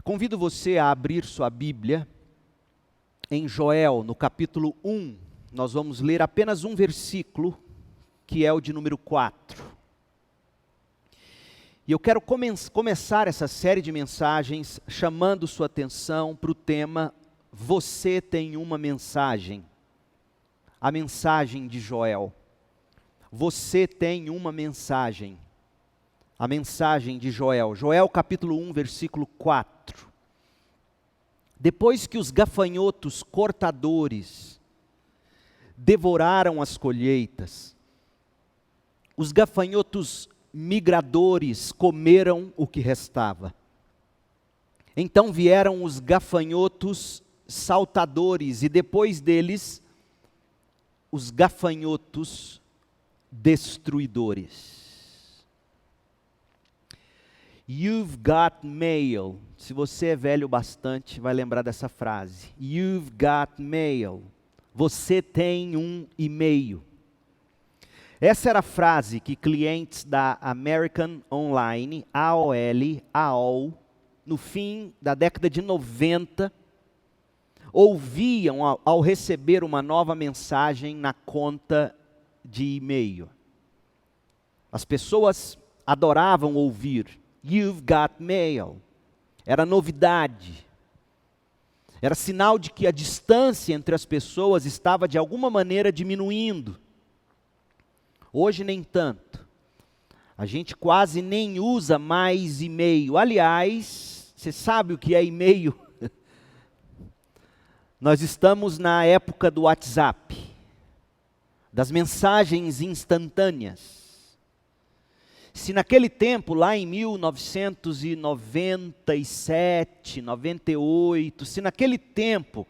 Convido você a abrir sua Bíblia em Joel, no capítulo 1. Nós vamos ler apenas um versículo, que é o de número 4. E eu quero começar essa série de mensagens chamando sua atenção para o tema Você tem uma mensagem. A mensagem de Joel. Você tem uma mensagem. A mensagem de Joel. Joel capítulo 1, versículo 4. Depois que os gafanhotos cortadores devoraram as colheitas, os gafanhotos migradores comeram o que restava. Então vieram os gafanhotos saltadores e depois deles os gafanhotos destruidores. You've got mail. Se você é velho bastante, vai lembrar dessa frase. You've got mail. Você tem um e-mail. Essa era a frase que clientes da American Online, AOL, no fim da década de 90, ouviam ao receber uma nova mensagem na conta de e-mail. As pessoas adoravam ouvir. You've got mail. Era novidade. Era sinal de que a distância entre as pessoas estava de alguma maneira diminuindo. Hoje nem tanto. A gente quase nem usa mais e-mail. Aliás, você sabe o que é e-mail? Nós estamos na época do WhatsApp, das mensagens instantâneas. Se naquele tempo, lá em 1997, 98, se naquele tempo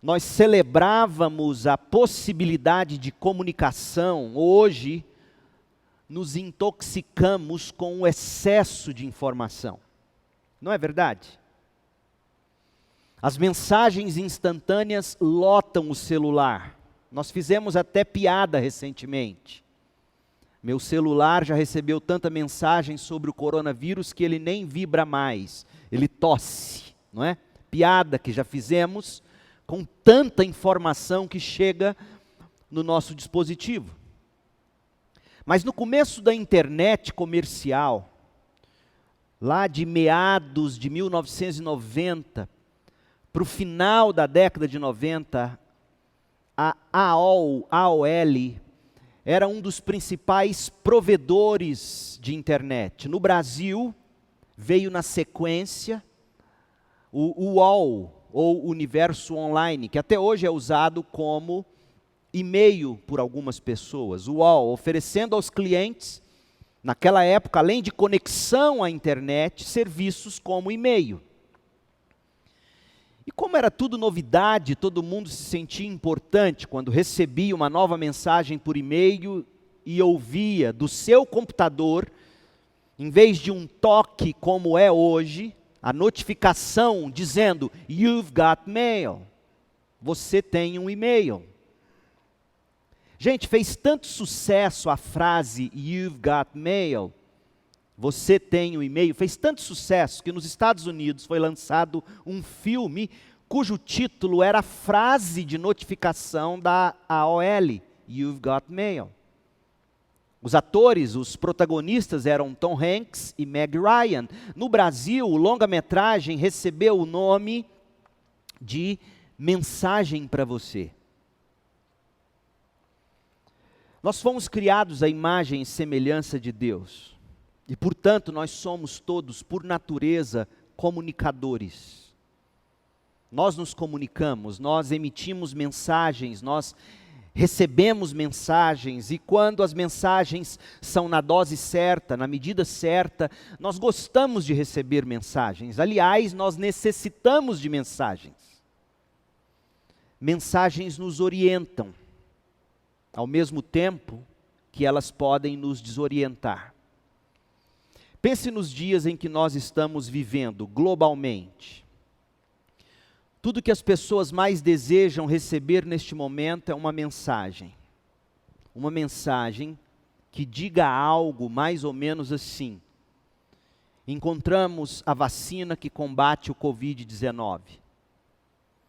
nós celebrávamos a possibilidade de comunicação, hoje nos intoxicamos com o excesso de informação. Não é verdade? As mensagens instantâneas lotam o celular. Nós fizemos até piada recentemente. Meu celular já recebeu tanta mensagem sobre o coronavírus que ele nem vibra mais, ele tosse, não é? Piada que já fizemos com tanta informação que chega no nosso dispositivo. Mas no começo da internet comercial, lá de meados de 1990, para o final da década de 90, a AOL era um dos principais provedores de internet. No Brasil, veio na sequência o UOL, ou Universo Online, que até hoje é usado como e-mail por algumas pessoas. O UOL, oferecendo aos clientes, naquela época, além de conexão à internet, serviços como e-mail. E como era tudo novidade, todo mundo se sentia importante quando recebia uma nova mensagem por e-mail e ouvia do seu computador, em vez de um toque como é hoje, a notificação dizendo, You've got mail. Você tem um e-mail. Gente, fez tanto sucesso a frase You've got mail. Você tem um e-mail, fez tanto sucesso que nos Estados Unidos foi lançado um filme cujo título era a frase de notificação da AOL, You've Got Mail. Os atores, os protagonistas eram Tom Hanks e Meg Ryan. No Brasil, o longa-metragem recebeu o nome de Mensagem para Você. Nós fomos criados à imagem e semelhança de Deus. E, portanto, nós somos todos, por natureza, comunicadores. Nós nos comunicamos, nós emitimos mensagens, nós recebemos mensagens, e quando as mensagens são na dose certa, na medida certa, nós gostamos de receber mensagens. Aliás, nós necessitamos de mensagens. Mensagens nos orientam, ao mesmo tempo que elas podem nos desorientar. Pense nos dias em que nós estamos vivendo globalmente. Tudo que as pessoas mais desejam receber neste momento é uma mensagem. Uma mensagem que diga algo mais ou menos assim: encontramos a vacina que combate o Covid-19.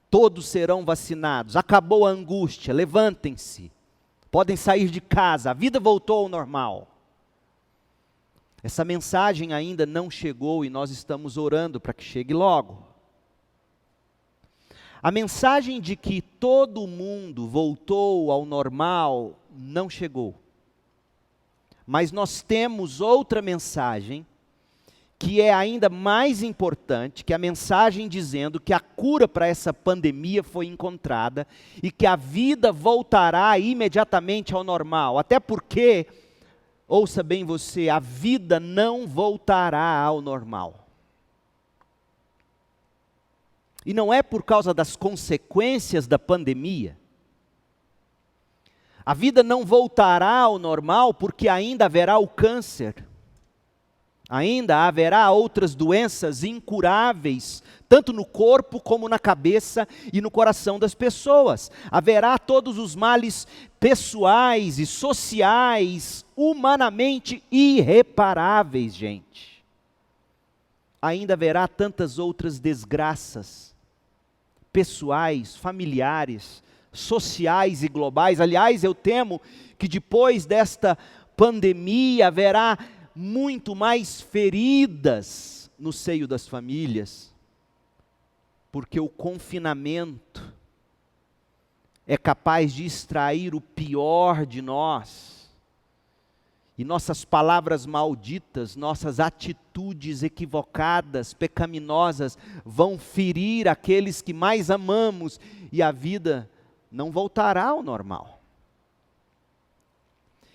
Todos serão vacinados, acabou a angústia, levantem-se, podem sair de casa, a vida voltou ao normal. Essa mensagem ainda não chegou e nós estamos orando para que chegue logo. A mensagem de que todo mundo voltou ao normal não chegou. Mas nós temos outra mensagem que é ainda mais importante, que é a mensagem dizendo que a cura para essa pandemia foi encontrada e que a vida voltará imediatamente ao normal. Até porque, ouça bem você, a vida não voltará ao normal. E não é por causa das consequências da pandemia. A vida não voltará ao normal porque ainda haverá o câncer. Ainda haverá outras doenças incuráveis, tanto no corpo como na cabeça e no coração das pessoas. Haverá todos os males pessoais e sociais, humanamente irreparáveis, gente. Ainda haverá tantas outras desgraças pessoais, familiares, sociais e globais. Aliás, eu temo que depois desta pandemia haverá muito mais feridas no seio das famílias, porque o confinamento é capaz de extrair o pior de nós, e nossas palavras malditas, nossas atitudes equivocadas, pecaminosas, vão ferir aqueles que mais amamos, e a vida não voltará ao normal.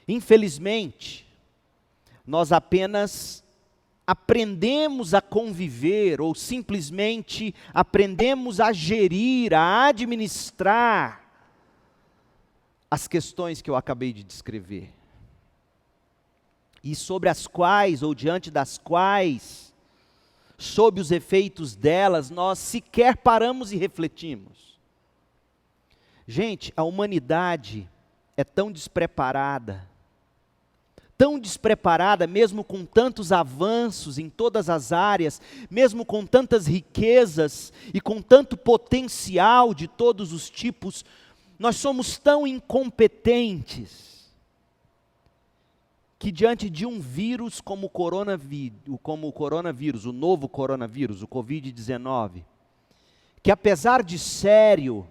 Infelizmente, nós apenas aprendemos a conviver, ou simplesmente aprendemos a gerir, a administrar as questões que eu acabei de descrever. E sobre as quais, ou diante das quais, sob os efeitos delas, nós sequer paramos e refletimos. Gente, a humanidade é tão despreparada mesmo com tantos avanços em todas as áreas, mesmo com tantas riquezas e com tanto potencial de todos os tipos, nós somos tão incompetentes que diante de um vírus como o coronavírus, o novo coronavírus, o Covid-19, que apesar de sério,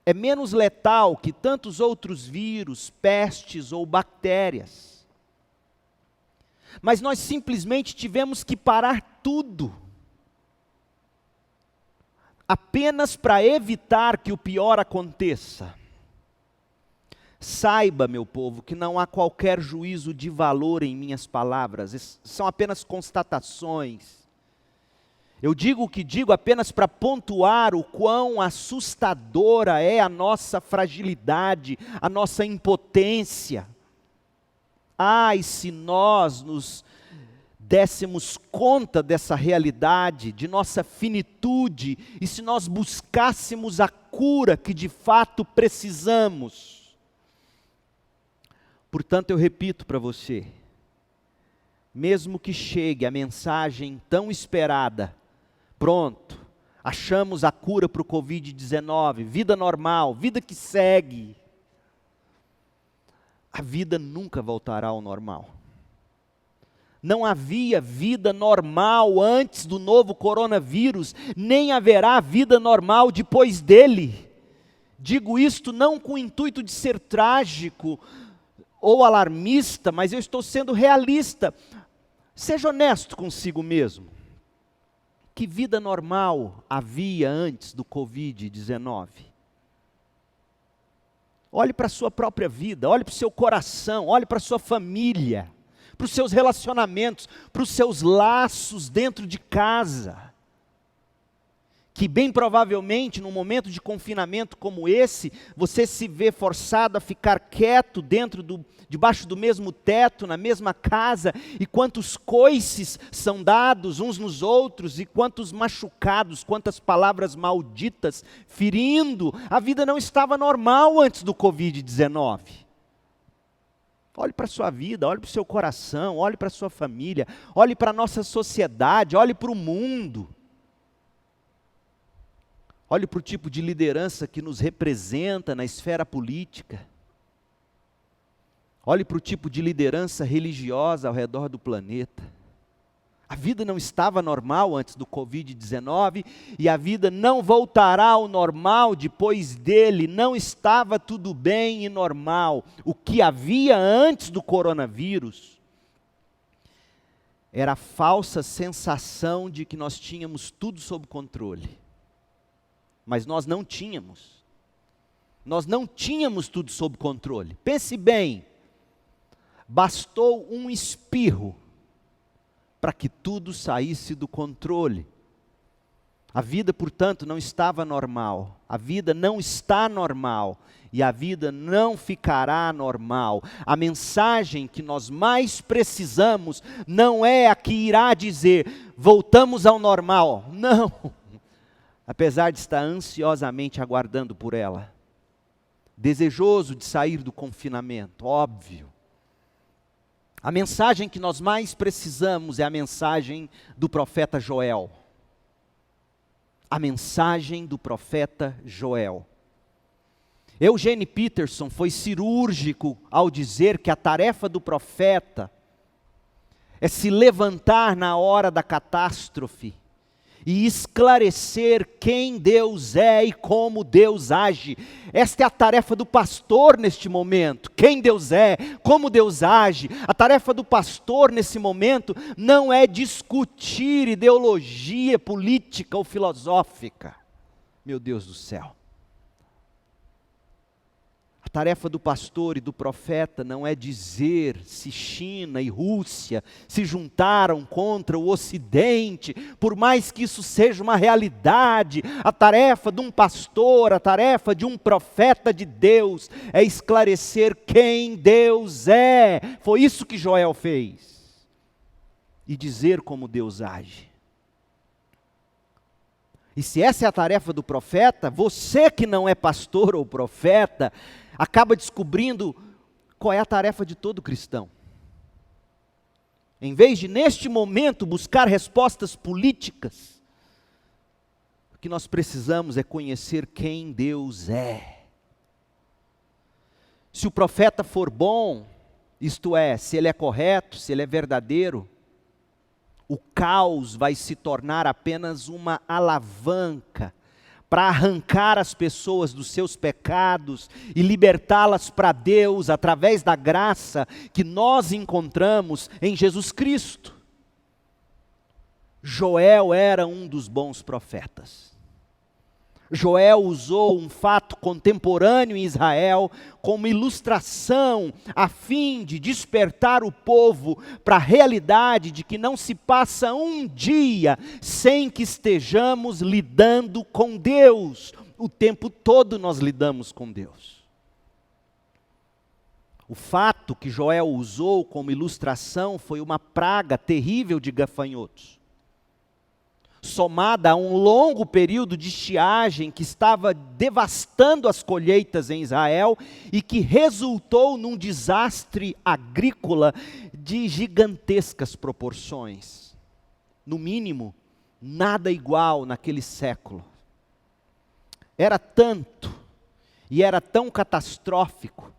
é menos letal que tantos outros vírus, pestes ou bactérias. Mas nós simplesmente tivemos que parar tudo, apenas para evitar que o pior aconteça. Saiba, meu povo, que não há qualquer juízo de valor em minhas palavras, são apenas constatações. Eu digo o que digo apenas para pontuar o quão assustadora é a nossa fragilidade, a nossa impotência. Ai, se nós nos dessemos conta dessa realidade, de nossa finitude, e se nós buscássemos a cura que de fato precisamos. Portanto, eu repito para você, mesmo que chegue a mensagem tão esperada, pronto, achamos a cura para o Covid-19, vida normal, vida que segue. A vida nunca voltará ao normal. Não havia vida normal antes do novo coronavírus, nem haverá vida normal depois dele. Digo isto não com o intuito de ser trágico ou alarmista, mas eu estou sendo realista. Seja honesto consigo mesmo. Que vida normal havia antes do Covid-19? Olhe para a sua própria vida, olhe para o seu coração, olhe para a sua família, para os seus relacionamentos, para os seus laços dentro de casa. Que bem provavelmente, num momento de confinamento como esse, você se vê forçado a ficar quieto debaixo do mesmo teto, na mesma casa, e quantos coices são dados uns nos outros, e quantos machucados, quantas palavras malditas, ferindo. A vida não estava normal antes do Covid-19. Olhe para a sua vida, olhe para o seu coração, olhe para a sua família, olhe para a nossa sociedade, olhe para o mundo. Olhe para o tipo de liderança que nos representa na esfera política. Olhe para o tipo de liderança religiosa ao redor do planeta. A vida não estava normal antes do Covid-19 e a vida não voltará ao normal depois dele. Não estava tudo bem e normal. O que havia antes do coronavírus era a falsa sensação de que nós tínhamos tudo sob controle. Mas nós não tínhamos. Nós não tínhamos tudo sob controle. Pense bem, bastou um espirro para que tudo saísse do controle. A vida, portanto, não estava normal. A vida não está normal. E a vida não ficará normal. A mensagem que nós mais precisamos não é a que irá dizer, voltamos ao normal. Não. Apesar de estar ansiosamente aguardando por ela. Desejoso de sair do confinamento, óbvio. A mensagem que nós mais precisamos é a mensagem do profeta Joel. A mensagem do profeta Joel. Eugene Peterson foi cirúrgico ao dizer que a tarefa do profeta é se levantar na hora da catástrofe e esclarecer quem Deus é e como Deus age. Esta é a tarefa do pastor neste momento. Quem Deus é, como Deus age. A tarefa do pastor nesse momento não é discutir ideologia política ou filosófica. Meu Deus do céu. A tarefa do pastor e do profeta não é dizer se China e Rússia se juntaram contra o Ocidente, por mais que isso seja uma realidade. A tarefa de um pastor, a tarefa de um profeta de Deus é esclarecer quem Deus é. Foi isso que Joel fez. E dizer como Deus age. E se essa é a tarefa do profeta, você que não é pastor ou profeta, acaba descobrindo qual é a tarefa de todo cristão. Em vez de, neste momento, buscar respostas políticas, o que nós precisamos é conhecer quem Deus é. Se o profeta for bom, isto é, se ele é correto, se ele é verdadeiro, o caos vai se tornar apenas uma alavanca para arrancar as pessoas dos seus pecados e libertá-las para Deus através da graça que nós encontramos em Jesus Cristo. Joel era um dos bons profetas. Joel usou um fato contemporâneo em Israel como ilustração a fim de despertar o povo para a realidade de que não se passa um dia sem que estejamos lidando com Deus. O tempo todo nós lidamos com Deus. O fato que Joel usou como ilustração foi uma praga terrível de gafanhotos, somada a um longo período de estiagem que estava devastando as colheitas em Israel e que resultou num desastre agrícola de gigantescas proporções. No mínimo, nada igual naquele século. Era tanto e era tão catastrófico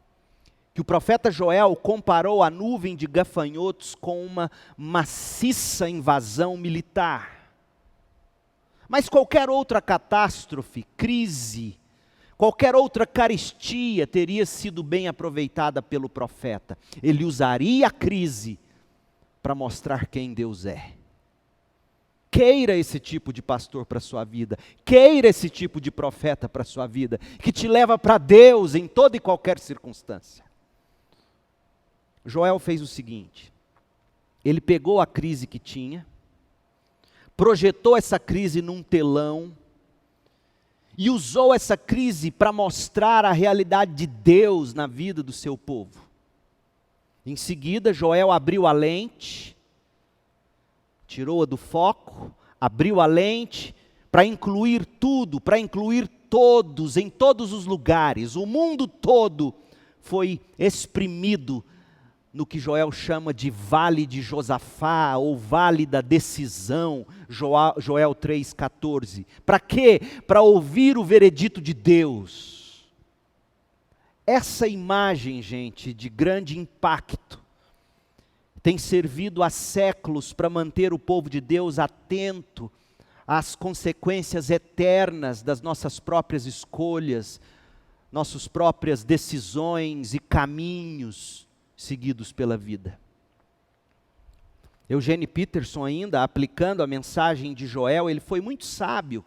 que o profeta Joel comparou a nuvem de gafanhotos com uma maciça invasão militar. Mas qualquer outra catástrofe, crise, qualquer outra carestia teria sido bem aproveitada pelo profeta. Ele usaria a crise para mostrar quem Deus é. Queira esse tipo de pastor para a sua vida. Queira esse tipo de profeta para a sua vida, que te leva para Deus em toda e qualquer circunstância. Joel fez o seguinte: ele pegou a crise que tinha, projetou essa crise num telão e usou essa crise para mostrar a realidade de Deus na vida do seu povo. Em seguida, Joel abriu a lente, tirou-a do foco, abriu a lente para incluir tudo, para incluir todos, em todos os lugares. O mundo todo foi exprimido no que Joel chama de Vale de Josafá, ou Vale da Decisão, Joel 3,14. Para quê? Para ouvir o veredito de Deus. Essa imagem, gente, de grande impacto, tem servido há séculos para manter o povo de Deus atento às consequências eternas das nossas próprias escolhas, nossas próprias decisões e caminhos seguidos pela vida. Eugene Peterson, ainda aplicando a mensagem de Joel, ele foi muito sábio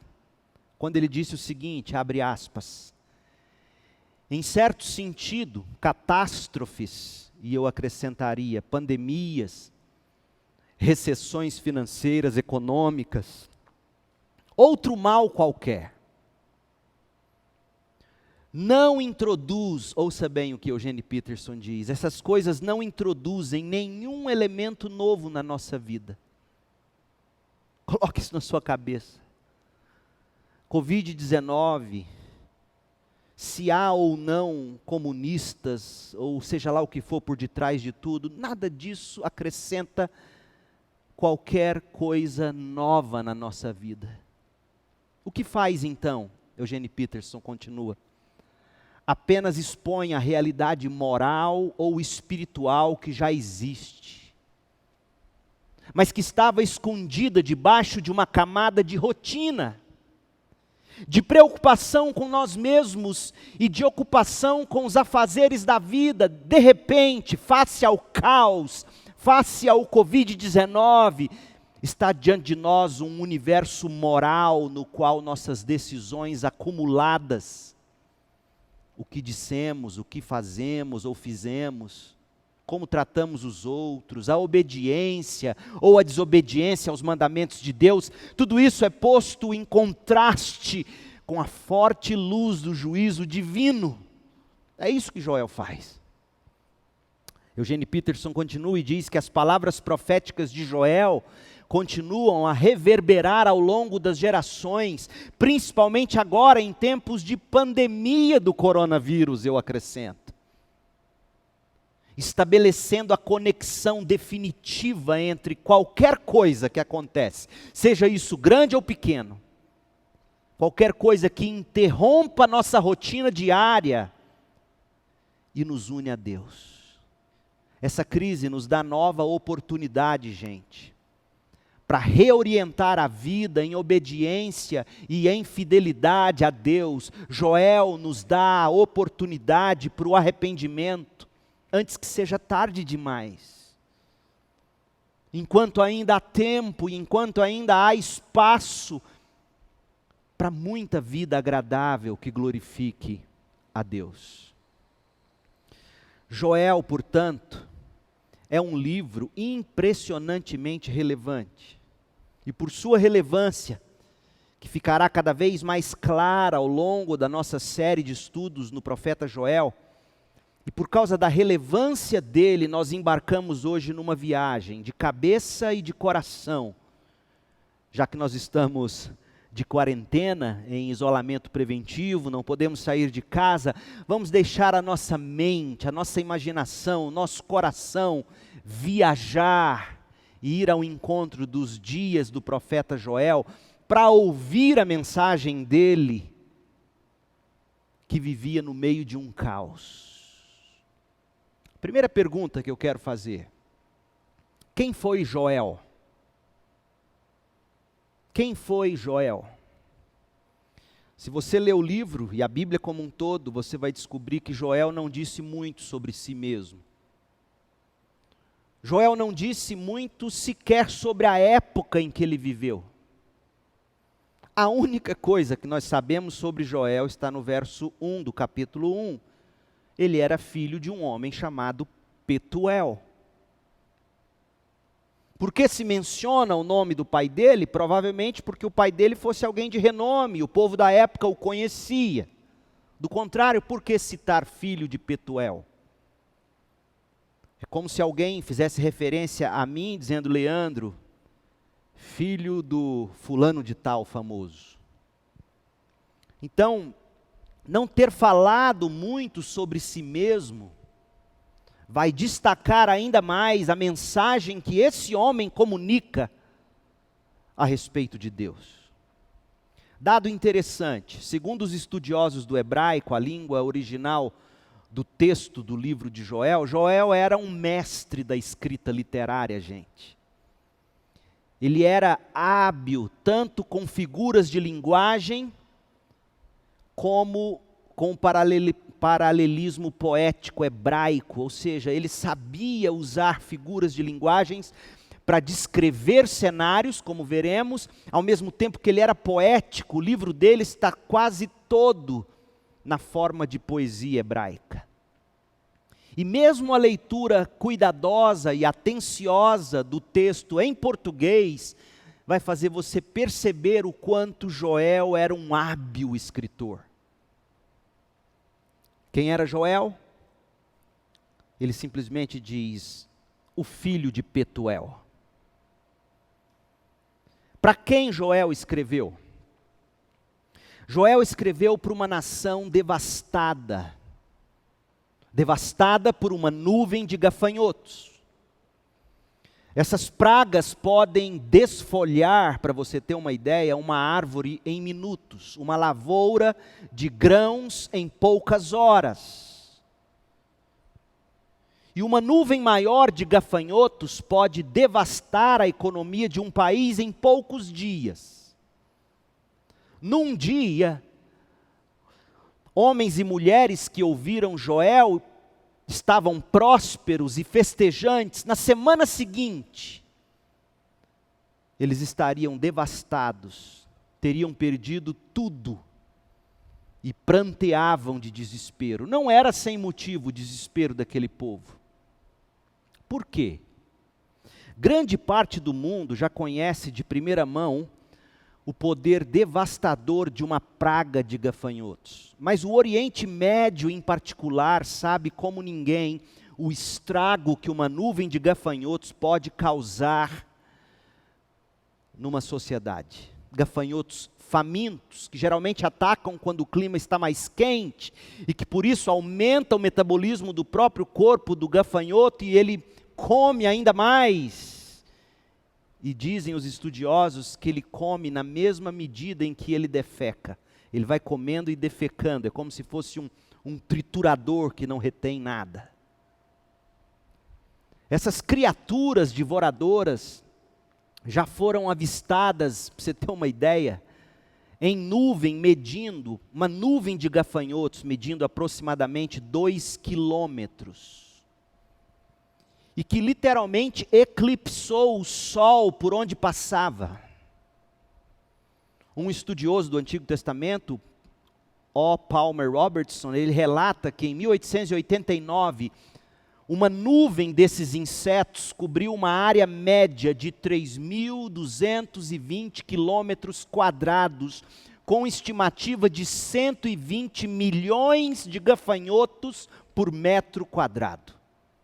quando ele disse o seguinte, abre aspas, em certo sentido, catástrofes, e eu acrescentaria pandemias, recessões financeiras, econômicas, outro mal qualquer, não introduz, ouça bem o que Eugene Peterson diz, essas coisas não introduzem nenhum elemento novo na nossa vida. Coloque isso na sua cabeça. Covid-19, se há ou não comunistas, ou seja lá o que for por detrás de tudo, nada disso acrescenta qualquer coisa nova na nossa vida. O que faz então? Eugene Peterson continua. Apenas expõe a realidade moral ou espiritual que já existe, mas que estava escondida debaixo de uma camada de rotina, de preocupação com nós mesmos e de ocupação com os afazeres da vida. De repente, face ao caos, face ao Covid-19, está diante de nós um universo moral no qual nossas decisões acumuladas, o que dissemos, o que fazemos ou fizemos, como tratamos os outros, a obediência ou a desobediência aos mandamentos de Deus, tudo isso é posto em contraste com a forte luz do juízo divino. É isso que Joel faz. Eugene Peterson continua e diz que as palavras proféticas de Joel continuam a reverberar ao longo das gerações, principalmente agora em tempos de pandemia do coronavírus, eu acrescento. Estabelecendo a conexão definitiva entre qualquer coisa que acontece, seja isso grande ou pequeno, qualquer coisa que interrompa a nossa rotina diária e nos une a Deus. Essa crise nos dá nova oportunidade, gente, para reorientar a vida em obediência e em fidelidade a Deus. Joel nos dá a oportunidade para o arrependimento, antes que seja tarde demais. Enquanto ainda há tempo, enquanto ainda há espaço para muita vida agradável que glorifique a Deus. Joel, portanto, é um livro impressionantemente relevante. E por sua relevância, que ficará cada vez mais clara ao longo da nossa série de estudos no profeta Joel, e por causa da relevância dele, nós embarcamos hoje numa viagem de cabeça e de coração, já que nós estamos de quarentena, em isolamento preventivo, não podemos sair de casa, vamos deixar a nossa mente, a nossa imaginação, o nosso coração viajar e ir ao encontro dos dias do profeta Joel, para ouvir a mensagem dele, que vivia no meio de um caos. Primeira pergunta que eu quero fazer: quem foi Joel? Quem foi Joel? Se você ler o livro e a Bíblia como um todo, você vai descobrir que Joel não disse muito sobre si mesmo. Joel não disse muito sequer sobre a época em que ele viveu. A única coisa que nós sabemos sobre Joel está no verso 1 do capítulo 1. Ele era filho de um homem chamado Petuel. Por que se menciona o nome do pai dele? Provavelmente porque o pai dele fosse alguém de renome, o povo da época o conhecia. Do contrário, por que citar filho de Petuel? É como se alguém fizesse referência a mim, dizendo: Leandro, filho do fulano de tal famoso. Então, não ter falado muito sobre si mesmo vai destacar ainda mais a mensagem que esse homem comunica a respeito de Deus. Dado interessante, segundo os estudiosos do hebraico, a língua original do texto do livro de Joel, Joel era um mestre da escrita literária, gente. Ele era hábil tanto com figuras de linguagem, como com paralelismo poético hebraico, ou seja, ele sabia usar figuras de linguagens para descrever cenários, como veremos, ao mesmo tempo que ele era poético, o livro dele está quase todo na forma de poesia hebraica. E mesmo a leitura cuidadosa e atenciosa do texto em português, vai fazer você perceber o quanto Joel era um hábil escritor. Quem era Joel? Ele simplesmente diz, o filho de Petuel. Para quem Joel escreveu? Joel escreveu para uma nação devastada. Devastada por uma nuvem de gafanhotos. Essas pragas podem desfolhar, para você ter uma ideia, uma árvore em minutos, uma lavoura de grãos em poucas horas. E uma nuvem maior de gafanhotos pode devastar a economia de um país em poucos dias. Num dia, homens e mulheres que ouviram Joel estavam prósperos e festejantes. Na semana seguinte, eles estariam devastados, teriam perdido tudo e pranteavam de desespero. Não era sem motivo o desespero daquele povo. Por quê? Grande parte do mundo já conhece de primeira mão o poder devastador de uma praga de gafanhotos. Mas o Oriente Médio, em particular, sabe como ninguém o estrago que uma nuvem de gafanhotos pode causar numa sociedade. Gafanhotos famintos, que geralmente atacam quando o clima está mais quente, e que por isso aumenta o metabolismo do próprio corpo do gafanhoto, e ele come ainda mais. E dizem os estudiosos que ele come na mesma medida em que ele defeca. Ele vai comendo e defecando, é como se fosse um triturador que não retém nada. Essas criaturas devoradoras já foram avistadas, para você ter uma ideia, em nuvem medindo, uma nuvem de gafanhotos medindo aproximadamente 2 quilômetros. E que literalmente eclipsou o sol por onde passava. Um estudioso do Antigo Testamento, O. Palmer Robertson, ele relata que em 1889, uma nuvem desses insetos cobriu uma área média de 3.220 quilômetros quadrados, com estimativa de 120 milhões de gafanhotos por metro quadrado.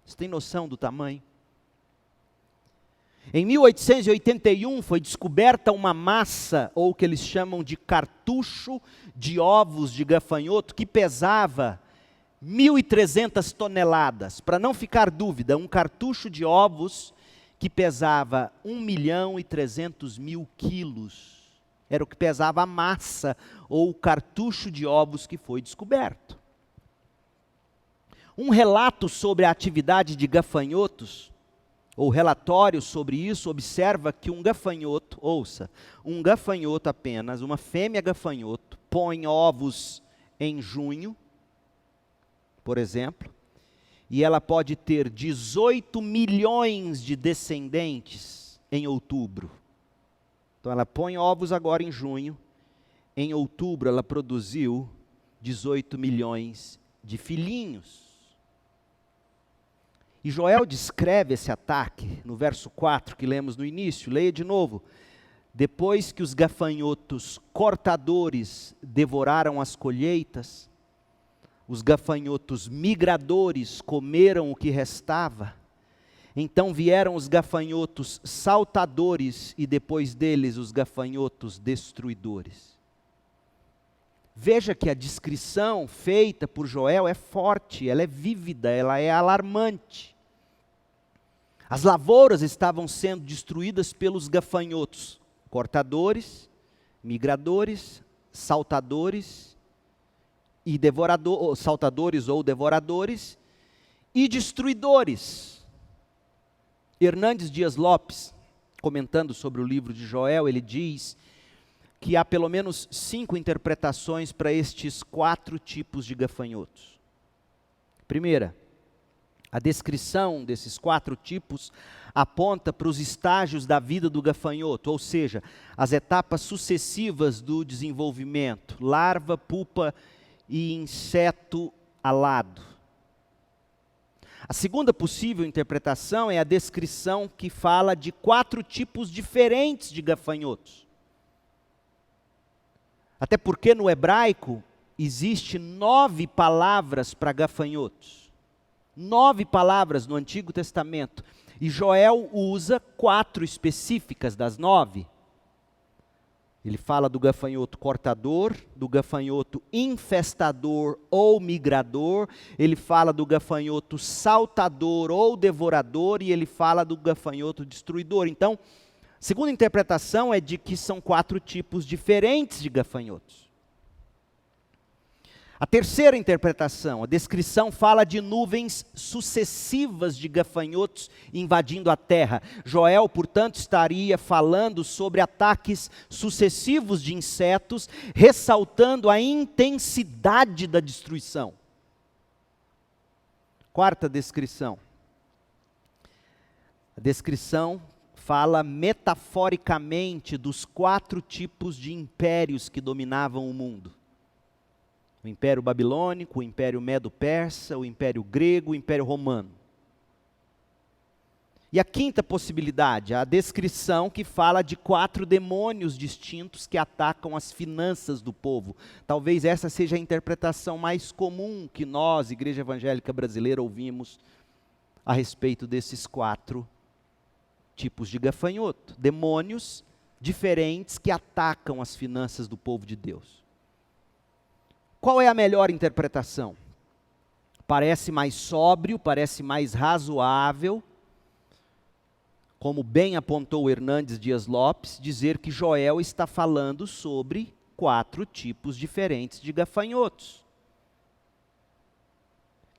Você tem noção do tamanho? Em 1881 foi descoberta uma massa, ou o que eles chamam de cartucho de ovos de gafanhoto, que pesava 1.300 toneladas. Para não ficar dúvida, um cartucho de ovos que pesava 1.300.000 quilos. Era o que pesava a massa, ou o cartucho de ovos que foi descoberto. Um relato sobre a atividade de gafanhotos, ou relatório sobre isso, observa que um gafanhoto, ouça, um gafanhoto apenas, uma fêmea gafanhoto, põe ovos em junho, por exemplo, e ela pode ter 18 milhões de descendentes em outubro. Então ela põe ovos agora em junho, em outubro ela produziu 18 milhões de filhinhos. E Joel descreve esse ataque no verso 4 que lemos no início, leia de novo. Depois que os gafanhotos cortadores devoraram as colheitas, os gafanhotos migradores comeram o que restava, então vieram os gafanhotos saltadores e depois deles os gafanhotos destruidores. Veja que a descrição feita por Joel é forte, ela é vívida, ela é alarmante. As lavouras estavam sendo destruídas pelos gafanhotos, cortadores, migradores, saltadores e saltadores ou devoradores e destruidores. Hernandes Dias Lopes, comentando sobre o livro de Joel, ele diz que há pelo menos 5 interpretações para estes 4 tipos de gafanhotos. Primeira, a descrição desses 4 tipos aponta para os estágios da vida do gafanhoto, ou seja, as etapas sucessivas do desenvolvimento: larva, pupa e inseto alado. A segunda possível interpretação é a descrição que fala de 4 tipos diferentes de gafanhotos. Até porque no hebraico existe 9 palavras para gafanhotos. 9 palavras no Antigo Testamento. E Joel usa 4 específicas das 9. Ele fala do gafanhoto cortador, do gafanhoto infestador ou migrador, ele fala do gafanhoto saltador ou devorador, e ele fala do gafanhoto destruidor. Então, a segunda interpretação é de que são 4 tipos diferentes de gafanhotos. A terceira interpretação, a descrição fala de nuvens sucessivas de gafanhotos invadindo a terra. Joel, portanto, estaria falando sobre ataques sucessivos de insetos, ressaltando a intensidade da destruição. Quarta descrição. A descrição fala metaforicamente dos 4 tipos de impérios que dominavam o mundo. O Império Babilônico, o Império Medo-Persa, o Império Grego, o Império Romano. E a quinta possibilidade, a descrição que fala de 4 demônios distintos que atacam as finanças do povo. Talvez essa seja a interpretação mais comum que nós, Igreja Evangélica Brasileira, ouvimos a respeito desses 4 tipos de gafanhoto. Demônios diferentes que atacam as finanças do povo de Deus. Qual é a melhor interpretação? Parece mais sóbrio, parece mais razoável, como bem apontou Hernandes Dias Lopes, dizer que Joel está falando sobre 4 tipos diferentes de gafanhotos,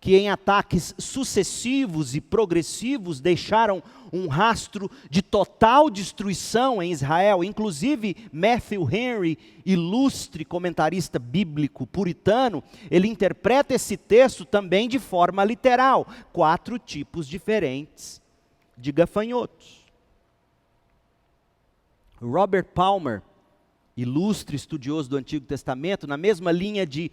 que em ataques sucessivos e progressivos deixaram um rastro de total destruição em Israel. Inclusive, Matthew Henry, ilustre comentarista bíblico puritano, ele interpreta esse texto também de forma literal. 4 tipos diferentes de gafanhotos. Robert Palmer, ilustre estudioso do Antigo Testamento, na mesma linha de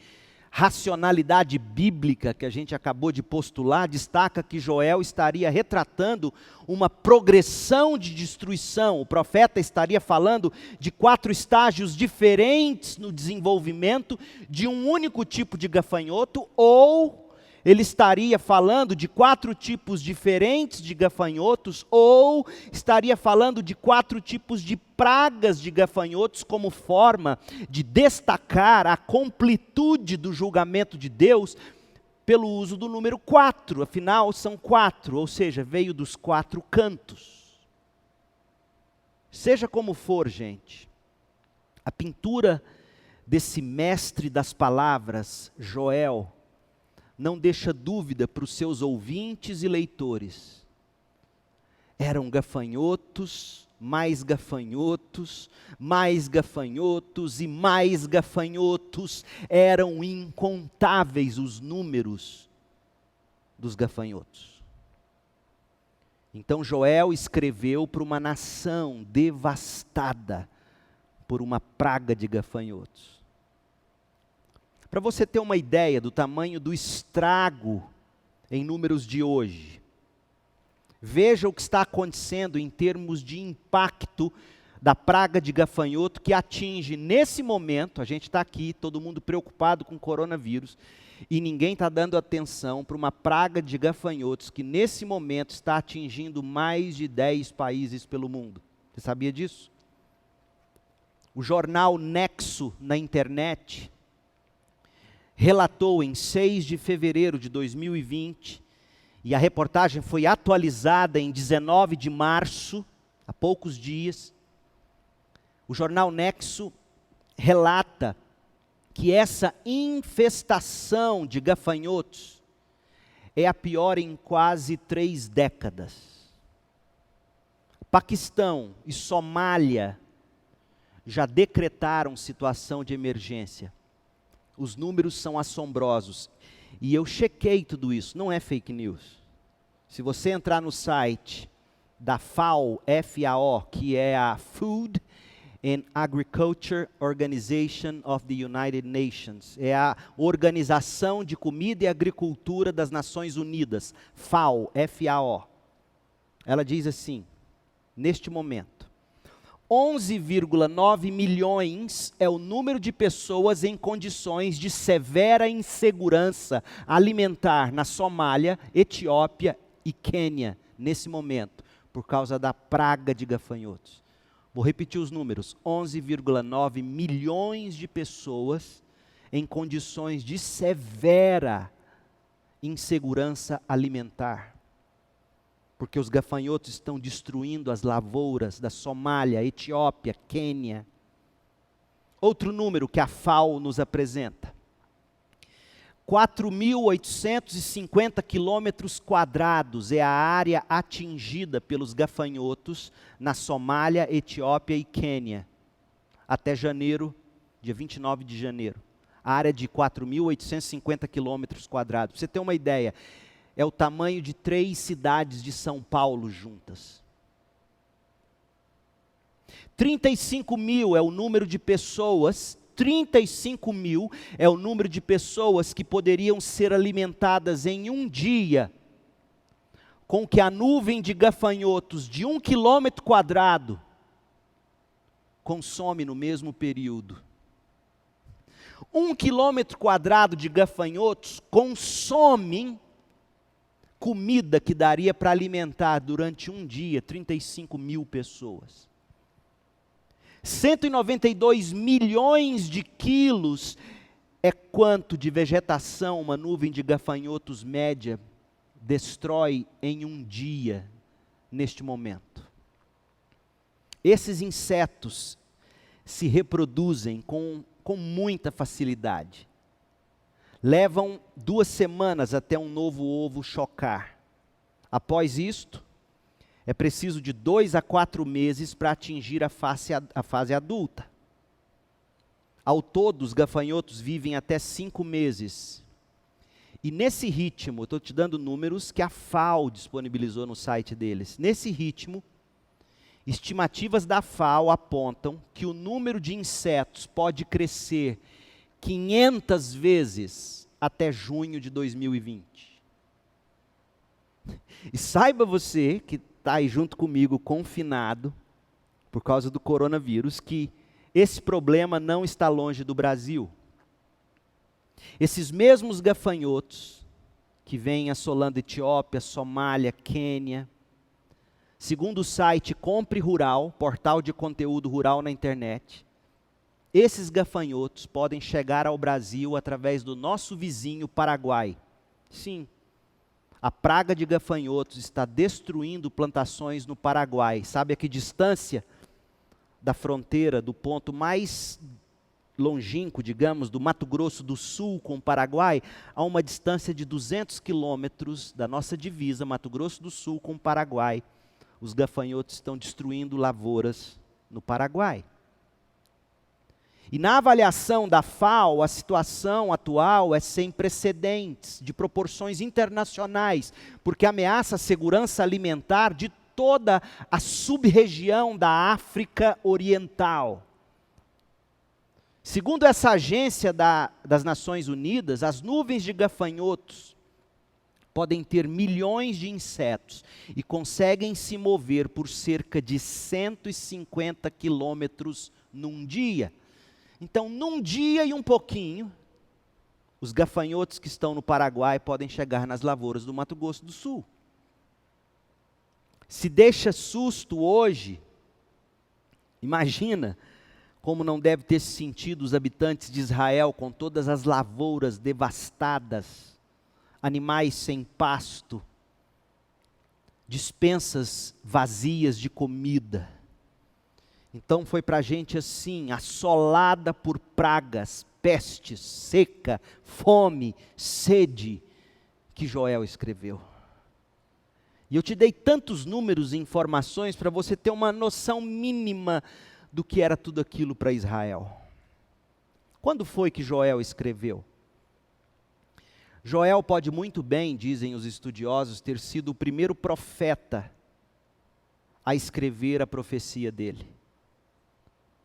racionalidade bíblica que a gente acabou de postular, destaca que Joel estaria retratando uma progressão de destruição. O profeta estaria falando de 4 estágios diferentes no desenvolvimento de um único tipo de gafanhoto, ou ele estaria falando de 4 tipos diferentes de gafanhotos, ou estaria falando de 4 tipos de pragas de gafanhotos como forma de destacar a completude do julgamento de Deus pelo uso do número 4. Afinal, são 4, ou seja, veio dos 4 cantos. Seja como for, gente, a pintura desse mestre das palavras, Joel, não deixa dúvida para os seus ouvintes e leitores. Eram gafanhotos, mais gafanhotos, mais gafanhotos e mais gafanhotos. Eram incontáveis os números dos gafanhotos. Então Joel escreveu para uma nação devastada por uma praga de gafanhotos. Para você ter uma ideia do tamanho do estrago em números de hoje, veja o que está acontecendo em termos de impacto da praga de gafanhoto que atinge nesse momento. A gente está aqui, todo mundo preocupado com o coronavírus, e ninguém está dando atenção para uma praga de gafanhotos que nesse momento está atingindo mais de 10 países pelo mundo. Você sabia disso? O jornal Nexo na internet relatou em 6 de fevereiro de 2020, e a reportagem foi atualizada em 19 de março, há poucos dias. O jornal Nexo relata que essa infestação de gafanhotos é a pior em quase 3 décadas. Paquistão e Somália já decretaram situação de emergência. Os números são assombrosos. E eu chequei tudo isso, não é fake news. Se você entrar no site da FAO, FAO, que é a Food and Agriculture Organization of the United Nations, é a Organização de Comida e Agricultura das Nações Unidas, FAO, FAO. Ela diz assim, neste momento, 11,9 milhões é o número de pessoas em condições de severa insegurança alimentar na Somália, Etiópia e Quênia, nesse momento, por causa da praga de gafanhotos. Vou repetir os números, 11,9 milhões de pessoas em condições de severa insegurança alimentar. Porque os gafanhotos estão destruindo as lavouras da Somália, Etiópia, Quênia. Outro número que a FAO nos apresenta. 4.850 quilômetros quadrados é a área atingida pelos gafanhotos na Somália, Etiópia e Quênia. Até janeiro, dia 29 de janeiro. A área de 4.850 quilômetros quadrados. Para você ter uma ideia, é o tamanho de 3 cidades de São Paulo juntas. 35 mil é o número de pessoas, 35 mil é o número de pessoas que poderiam ser alimentadas em um dia, com o que a nuvem de gafanhotos de 1 quilômetro quadrado consome no mesmo período. 1 quilômetro quadrado de gafanhotos consomem comida que daria para alimentar durante um dia 35 mil pessoas. 192 milhões de quilos é quanto de vegetação uma nuvem de gafanhotos média destrói em um dia, neste momento. Esses insetos se reproduzem com muita facilidade. Levam 2 semanas até um novo ovo chocar. Após isto, é preciso de 2 a 4 meses para atingir a fase adulta. Ao todo, os gafanhotos vivem até 5 meses. E nesse ritmo, estou te dando números que a FAO disponibilizou no site deles. Nesse ritmo, estimativas da FAO apontam que o número de insetos pode crescer 500 vezes até junho de 2020. E saiba você, que está aí junto comigo, confinado, por causa do coronavírus, que esse problema não está longe do Brasil. Esses mesmos gafanhotos, que vêm assolando Etiópia, Somália, Quênia, segundo o site Compre Rural, portal de conteúdo rural na internet, esses gafanhotos podem chegar ao Brasil através do nosso vizinho Paraguai. Sim, a praga de gafanhotos está destruindo plantações no Paraguai. Sabe a que distância da fronteira, do ponto mais longínquo, digamos, do Mato Grosso do Sul com o Paraguai? A uma distância de 200 quilômetros da nossa divisa, Mato Grosso do Sul com o Paraguai. Os gafanhotos estão destruindo lavouras no Paraguai. E na avaliação da FAO, a situação atual é sem precedentes, de proporções internacionais, porque ameaça a segurança alimentar de toda a sub-região da África Oriental. Segundo essa agência das Nações Unidas, as nuvens de gafanhotos podem ter milhões de insetos e conseguem se mover por cerca de 150 quilômetros num dia. Então, num dia e um pouquinho, os gafanhotos que estão no Paraguai podem chegar nas lavouras do Mato Grosso do Sul. Se deixa susto hoje, imagina como não deve ter se sentido os habitantes de Israel com todas as lavouras devastadas, animais sem pasto, despensas vazias de comida. Então foi para a gente assim, assolada por pragas, pestes, seca, fome, sede, que Joel escreveu. E eu te dei tantos números e informações para você ter uma noção mínima do que era tudo aquilo para Israel. Quando foi que Joel escreveu? Joel pode muito bem, dizem os estudiosos, ter sido o primeiro profeta a escrever a profecia dele.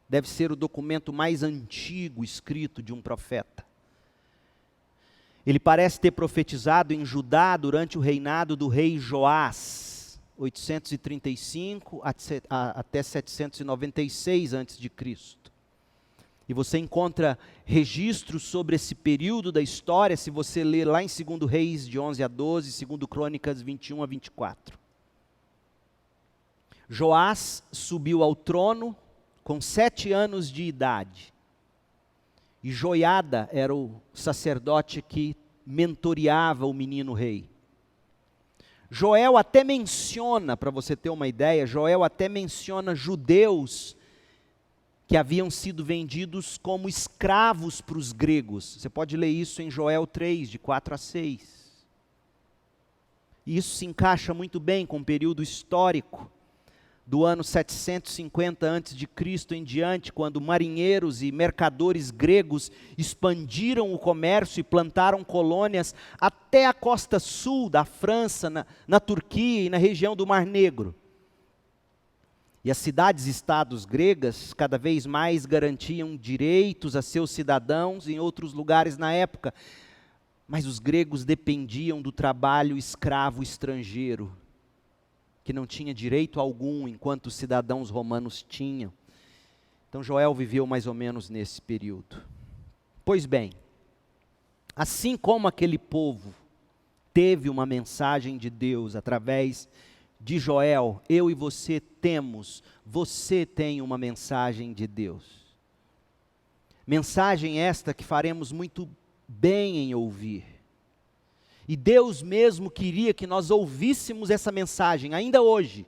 Deve ser o documento mais antigo escrito de um profeta. Ele parece ter profetizado em Judá durante o reinado do rei Joás, 835 até 796 a.C. E você encontra registros sobre esse período da história, se você ler lá em 2 Reis, de 11 a 12, 2 Crônicas, 21 a 24. Joás subiu ao trono com 7 anos de idade. E Joiada era o sacerdote que mentoreava o menino rei. Joel até menciona, para você ter uma ideia, Joel até menciona judeus que haviam sido vendidos como escravos para os gregos. Você pode ler isso em Joel 3, de 4 a 6. E isso se encaixa muito bem com o período histórico do ano 750 a.C. em diante, quando marinheiros e mercadores gregos expandiram o comércio e plantaram colônias até a costa sul da França, na Turquia e na região do Mar Negro. E as cidades-estados gregas cada vez mais garantiam direitos a seus cidadãos em outros lugares na época, mas os gregos dependiam do trabalho escravo estrangeiro, que não tinha direito algum, enquanto os cidadãos romanos tinham. Então Joel viveu mais ou menos nesse período. Pois bem, assim como aquele povo teve uma mensagem de Deus através de Joel, eu e você tem uma mensagem de Deus. Mensagem esta que faremos muito bem em ouvir. E Deus mesmo queria que nós ouvíssemos essa mensagem, ainda hoje.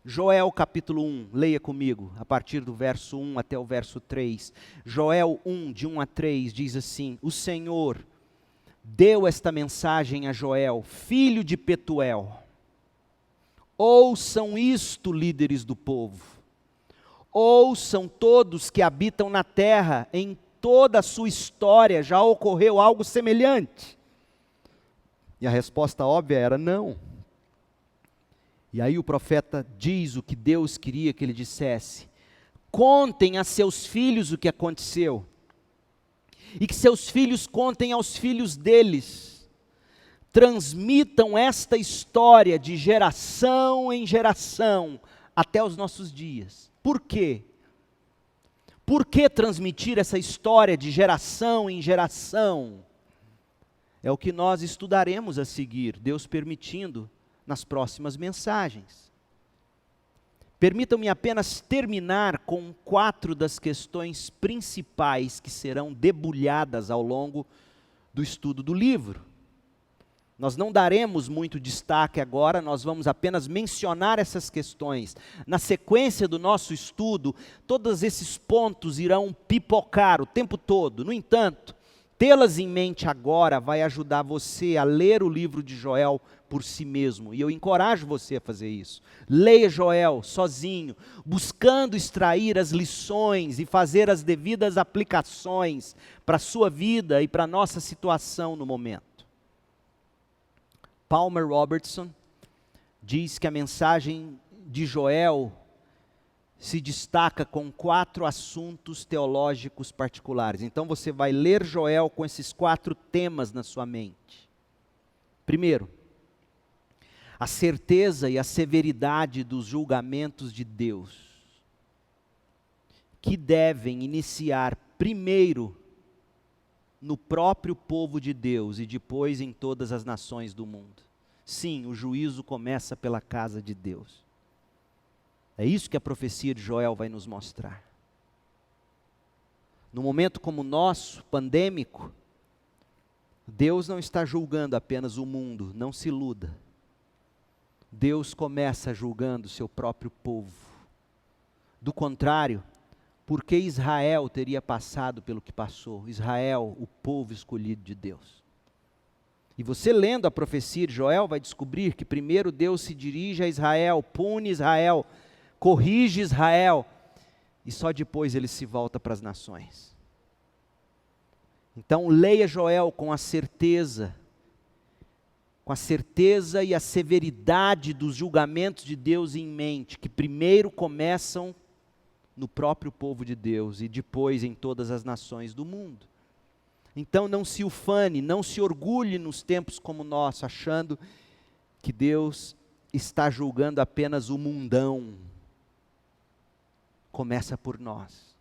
Joel capítulo 1, leia comigo, a partir do verso 1 até o verso 3. Joel 1, de 1 a 3, diz assim: O Senhor deu esta mensagem a Joel, filho de Petuel. Ouçam isto, líderes do povo. Ouçam todos que habitam na terra, em toda a sua história já ocorreu algo semelhante. E a resposta óbvia era não. E aí o profeta diz o que Deus queria que ele dissesse: contem a seus filhos o que aconteceu, e que seus filhos contem aos filhos deles, transmitam esta história de geração em geração, até os nossos dias. Por quê? Por que transmitir essa história de geração em geração? É o que nós estudaremos a seguir, Deus permitindo, nas próximas mensagens. Permitam-me apenas terminar com 4 das questões principais que serão debulhadas ao longo do estudo do livro. Nós não daremos muito destaque agora, nós vamos apenas mencionar essas questões. Na sequência do nosso estudo, todos esses pontos irão pipocar o tempo todo. No entanto, tê-las em mente agora vai ajudar você a ler o livro de Joel por si mesmo. E eu encorajo você a fazer isso. Leia Joel sozinho, buscando extrair as lições e fazer as devidas aplicações para a sua vida e para a nossa situação no momento. Palmer Robertson diz que a mensagem de Joel se destaca com 4 assuntos teológicos particulares. Então você vai ler Joel com esses 4 temas na sua mente. Primeiro, a certeza e a severidade dos julgamentos de Deus, que devem iniciar primeiro no próprio povo de Deus e depois em todas as nações do mundo. Sim, o juízo começa pela casa de Deus. É isso que a profecia de Joel vai nos mostrar. No momento como o nosso, pandêmico, Deus não está julgando apenas o mundo, não se iluda. Deus começa julgando o seu próprio povo. Do contrário, por que Israel teria passado pelo que passou? Israel, o povo escolhido de Deus. E você lendo a profecia de Joel vai descobrir que primeiro Deus se dirige a Israel, pune Israel, corrige Israel, e só depois ele se volta para as nações. Então leia Joel com a certeza e a severidade dos julgamentos de Deus em mente, que primeiro começam no próprio povo de Deus e depois em todas as nações do mundo. Então não se ufane, não se orgulhe nos tempos como o nosso, achando que Deus está julgando apenas o mundão. Começa por nós.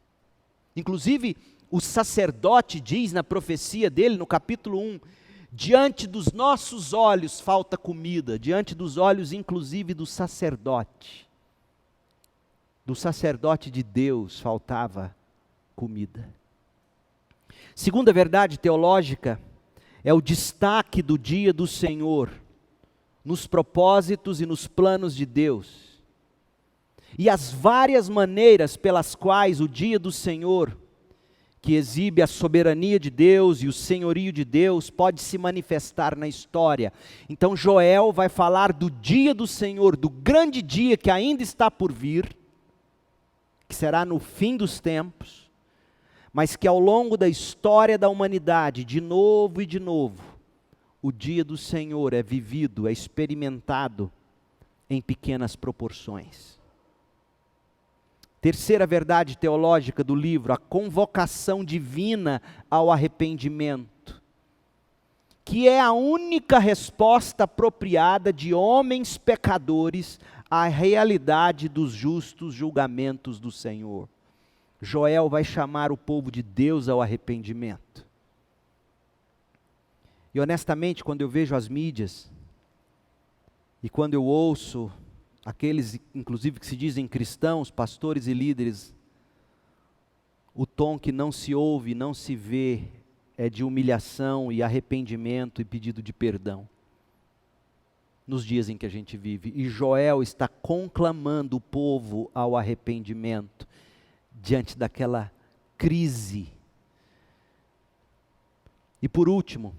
Inclusive, o sacerdote diz na profecia dele, no capítulo 1, diante dos nossos olhos falta comida, diante dos olhos inclusive do sacerdote de Deus faltava comida. Segunda verdade teológica é o destaque do dia do Senhor, nos propósitos e nos planos de Deus, e as várias maneiras pelas quais o dia do Senhor, que exibe a soberania de Deus e o senhorio de Deus, pode se manifestar na história. Então Joel vai falar do dia do Senhor, do grande dia que ainda está por vir, que será no fim dos tempos, mas que ao longo da história da humanidade, de novo e de novo, o dia do Senhor é vivido, é experimentado em pequenas proporções. Terceira verdade teológica do livro, a convocação divina ao arrependimento, que é a única resposta apropriada de homens pecadores à realidade dos justos julgamentos do Senhor. Joel vai chamar o povo de Deus ao arrependimento. E honestamente, quando eu vejo as mídias, e quando eu ouço aqueles, inclusive, que se dizem cristãos, pastores e líderes, o tom que não se ouve, não se vê, é de humilhação e arrependimento e pedido de perdão. Nos dias em que a gente vive. E Joel está conclamando o povo ao arrependimento, diante daquela crise. E por último,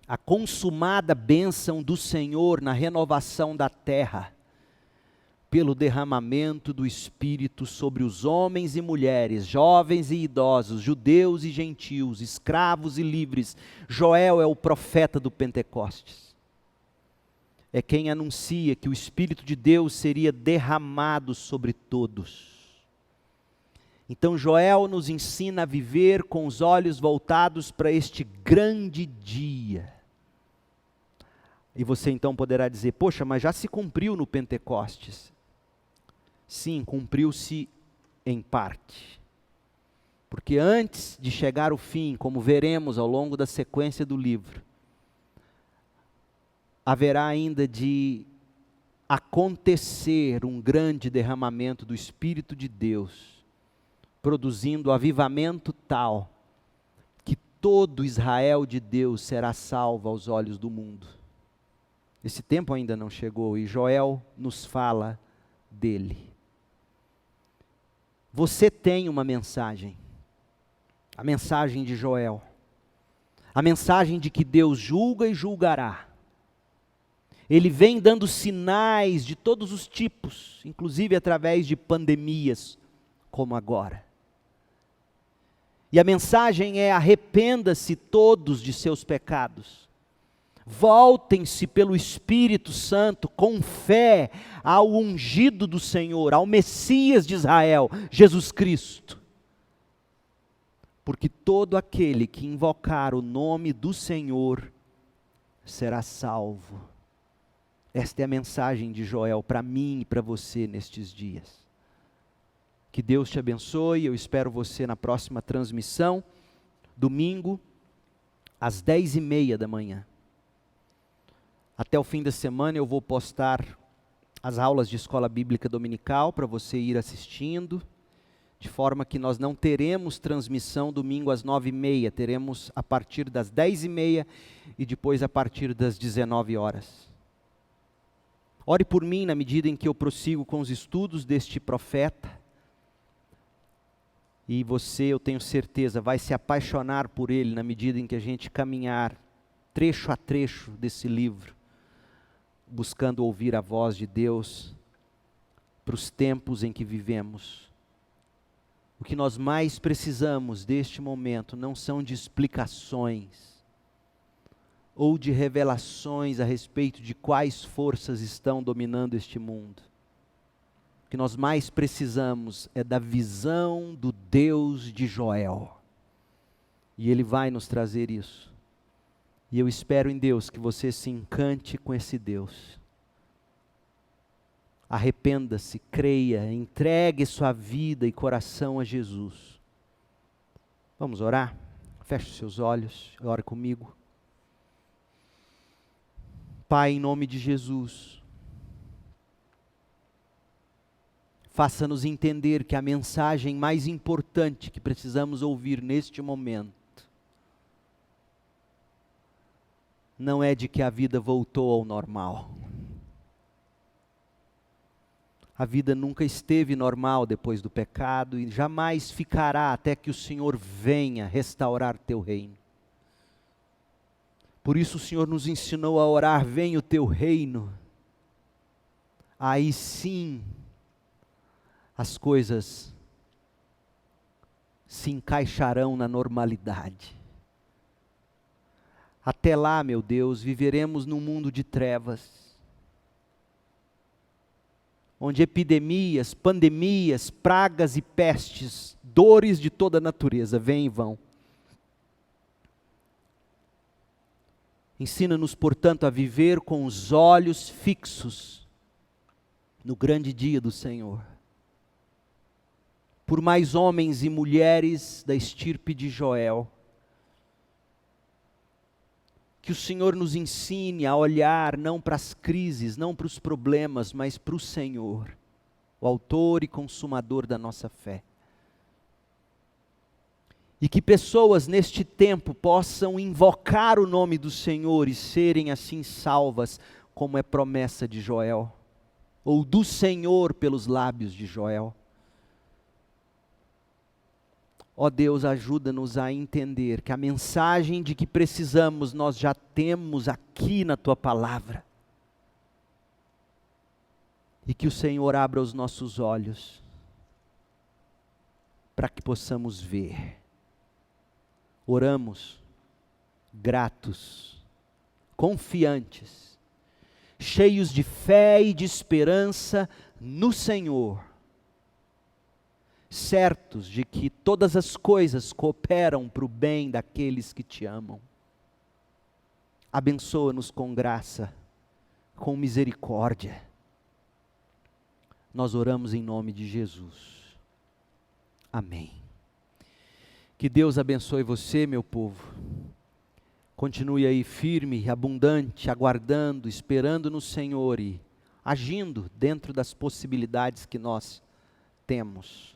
a consumada bênção do Senhor na renovação da terra, pelo derramamento do Espírito sobre os homens e mulheres, jovens e idosos, judeus e gentios, escravos e livres. Joel é o profeta do Pentecostes. É quem anuncia que o Espírito de Deus seria derramado sobre todos. Então Joel nos ensina a viver com os olhos voltados para este grande dia. E você então poderá dizer, poxa, mas já se cumpriu no Pentecostes. Sim, cumpriu-se em parte. Porque antes de chegar o fim, como veremos ao longo da sequência do livro, haverá ainda de acontecer um grande derramamento do Espírito de Deus, produzindo avivamento tal, que todo Israel de Deus será salvo aos olhos do mundo. Esse tempo ainda não chegou e Joel nos fala dele. Você tem uma mensagem, a mensagem de Joel, a mensagem de que Deus julga e julgará. Ele vem dando sinais de todos os tipos, inclusive através de pandemias, como agora. E a mensagem é: arrependa-se todos de seus pecados. Voltem-se pelo Espírito Santo com fé ao ungido do Senhor, ao Messias de Israel, Jesus Cristo. Porque todo aquele que invocar o nome do Senhor será salvo. Esta é a mensagem de Joel para mim e para você nestes dias. Que Deus te abençoe. Eu espero você na próxima transmissão, domingo, às 10h30 da manhã. Até o fim da semana eu vou postar as aulas de escola bíblica dominical para você ir assistindo. de forma que nós não teremos transmissão domingo às 9h30, teremos a partir das 10h30 e depois a partir das 19 horas. Ore por mim na medida em que eu prossigo com os estudos deste profeta, e você, eu tenho certeza, vai se apaixonar por ele na medida em que a gente caminhar trecho a trecho desse livro, buscando ouvir a voz de Deus para os tempos em que vivemos. O que nós mais precisamos deste momento não são de explicações ou de revelações a respeito de quais forças estão dominando este mundo. O que nós mais precisamos é da visão do Deus de Joel. E Ele vai nos trazer isso. E eu espero em Deus que você se encante com esse Deus. Arrependa-se, creia, entregue sua vida e coração a Jesus. Vamos orar? Feche os seus olhos, ore comigo. Pai, em nome de Jesus, faça-nos entender que a mensagem mais importante que precisamos ouvir neste momento não é de que a vida voltou ao normal. A vida nunca esteve normal depois do pecado e jamais ficará até que o Senhor venha restaurar teu reino. Por isso o Senhor nos ensinou a orar: venha o teu reino. Aí sim as coisas se encaixarão na normalidade. Até lá, meu Deus, viveremos num mundo de trevas, onde epidemias, pandemias, pragas e pestes, dores de toda natureza vêm e vão. Ensina-nos, portanto, a viver com os olhos fixos no grande dia do Senhor. Por mais homens e mulheres da estirpe de Joel, que o Senhor nos ensine a olhar não para as crises, não para os problemas, mas para o Senhor, o autor e consumador da nossa fé. E que pessoas neste tempo possam invocar o nome do Senhor e serem assim salvas, como é promessa de Joel, ou do Senhor pelos lábios de Joel. Ó Deus, ajuda-nos a entender que a mensagem de que precisamos nós já temos aqui na Tua Palavra. E que o Senhor abra os nossos olhos para que possamos ver. Oramos gratos, confiantes, cheios de fé e de esperança no Senhor, certos de que todas as coisas cooperam para o bem daqueles que te amam. Abençoa-nos com graça, com misericórdia. Nós oramos em nome de Jesus. Amém. Que Deus abençoe você, meu povo. Continue aí firme, abundante, aguardando, esperando no Senhor e agindo dentro das possibilidades que nós temos.